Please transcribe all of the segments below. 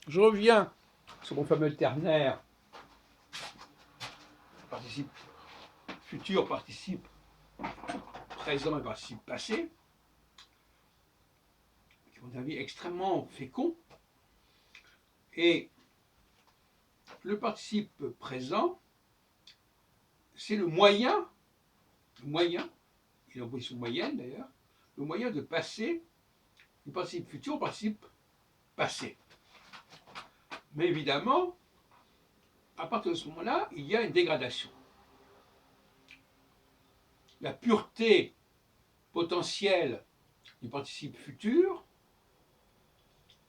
Je reviens sur mon fameux ternaire. Participe futur, participe présent et participe passé, qui est à mon avis extrêmement fécond. Et le participe présent, c'est le moyen, il est en position moyenne d'ailleurs, le moyen de passer du participe futur au participe passé. Mais évidemment, à partir de ce moment-là, il y a une dégradation. La pureté potentielle du participe futur,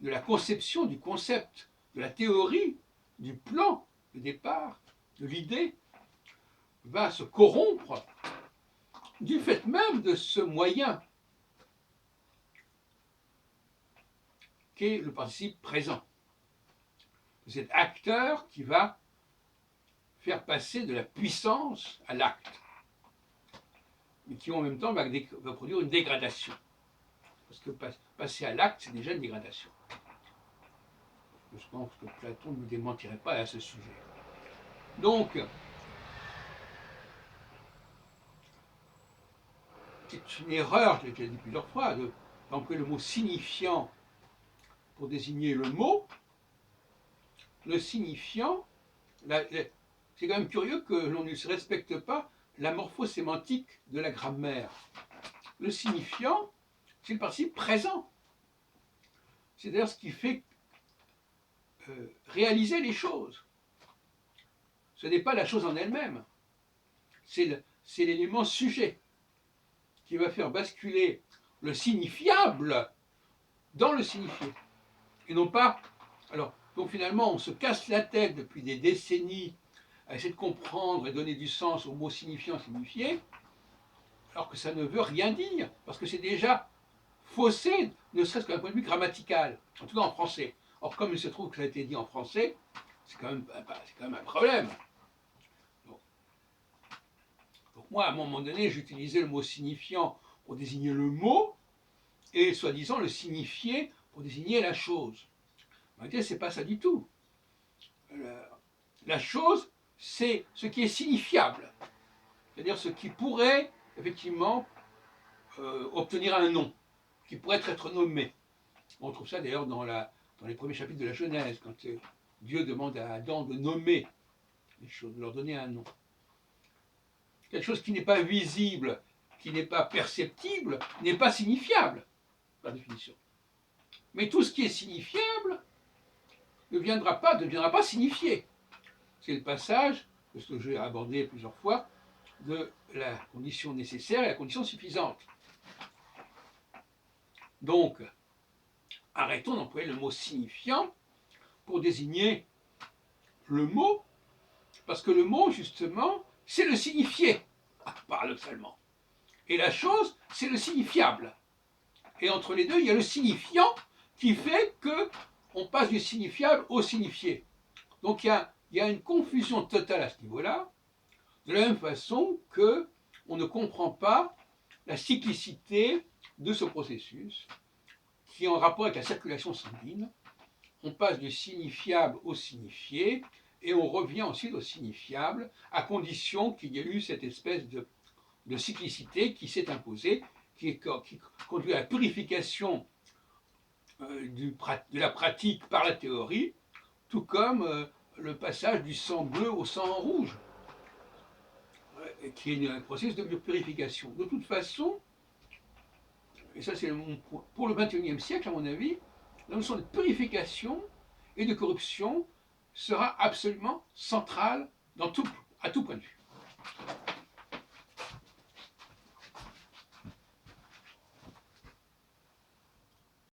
de la conception, du concept, de la théorie, du plan de départ, de l'idée, va se corrompre du fait même de ce moyen qu'est le participe présent. De cet acteur qui va faire passer de la puissance à l'acte, mais qui en même temps va produire une dégradation. Parce que passer à l'acte, c'est déjà une dégradation. Je pense que Platon ne me démentirait pas à ce sujet. Donc, c'est une erreur, je l'ai déjà dit plusieurs fois, d'employer le mot signifiant pour désigner le mot. Le signifiant, c'est quand même curieux que l'on ne respecte pas la morphosémantique de la grammaire. Le signifiant, c'est le participe présent. C'est d'ailleurs ce qui fait réaliser les choses. Ce n'est pas la chose en elle-même, c'est l'élément sujet qui va faire basculer le signifiable dans le signifié. Et non pas. Alors, donc finalement, on se casse la tête depuis des décennies à essayer de comprendre et donner du sens au mot signifiant, signifié, alors que ça ne veut rien dire, parce que c'est déjà faussé, ne serait-ce qu'un point de vue grammatical, en tout cas en français. Or, comme il se trouve que ça a été dit en français, c'est quand même un problème. Donc moi, à un moment donné, j'utilisais le mot signifiant pour désigner le mot, et soi-disant le signifié pour désigner la chose. En réalité, ce n'est pas ça du tout. La chose, c'est ce qui est signifiable, c'est-à-dire ce qui pourrait effectivement obtenir un nom, qui pourrait être nommé. On trouve ça d'ailleurs dans les premiers chapitres de la Genèse, quand Dieu demande à Adam de nommer les choses, de leur donner un nom. Quelque chose qui n'est pas visible, qui n'est pas perceptible, n'est pas signifiable, par définition. Mais tout ce qui est signifiable ne deviendra pas signifié. C'est le passage, de ce que j'ai abordé plusieurs fois, de la condition nécessaire et la condition suffisante. Donc, arrêtons d'employer le mot signifiant pour désigner le mot, parce que le mot, justement, c'est le signifié, paradoxalement. Et la chose, c'est le signifiable. Et entre les deux, il y a le signifiant qui fait qu'on passe du signifiable au signifié. Donc il y a une confusion totale à ce niveau-là, de la même façon qu'on ne comprend pas la cyclicité de ce processus qui est en rapport avec la circulation sanguine. On passe du signifiable au signifié et on revient ensuite au signifiable à condition qu'il y ait eu cette espèce de cyclicité qui s'est imposée, qui conduit à la purification de la pratique par la théorie, tout comme le passage du sang bleu au sang rouge, qui est un processus de purification. De toute façon, et ça c'est pour le XXIe siècle à mon avis, la notion de purification et de corruption sera absolument centrale à tout point de vue.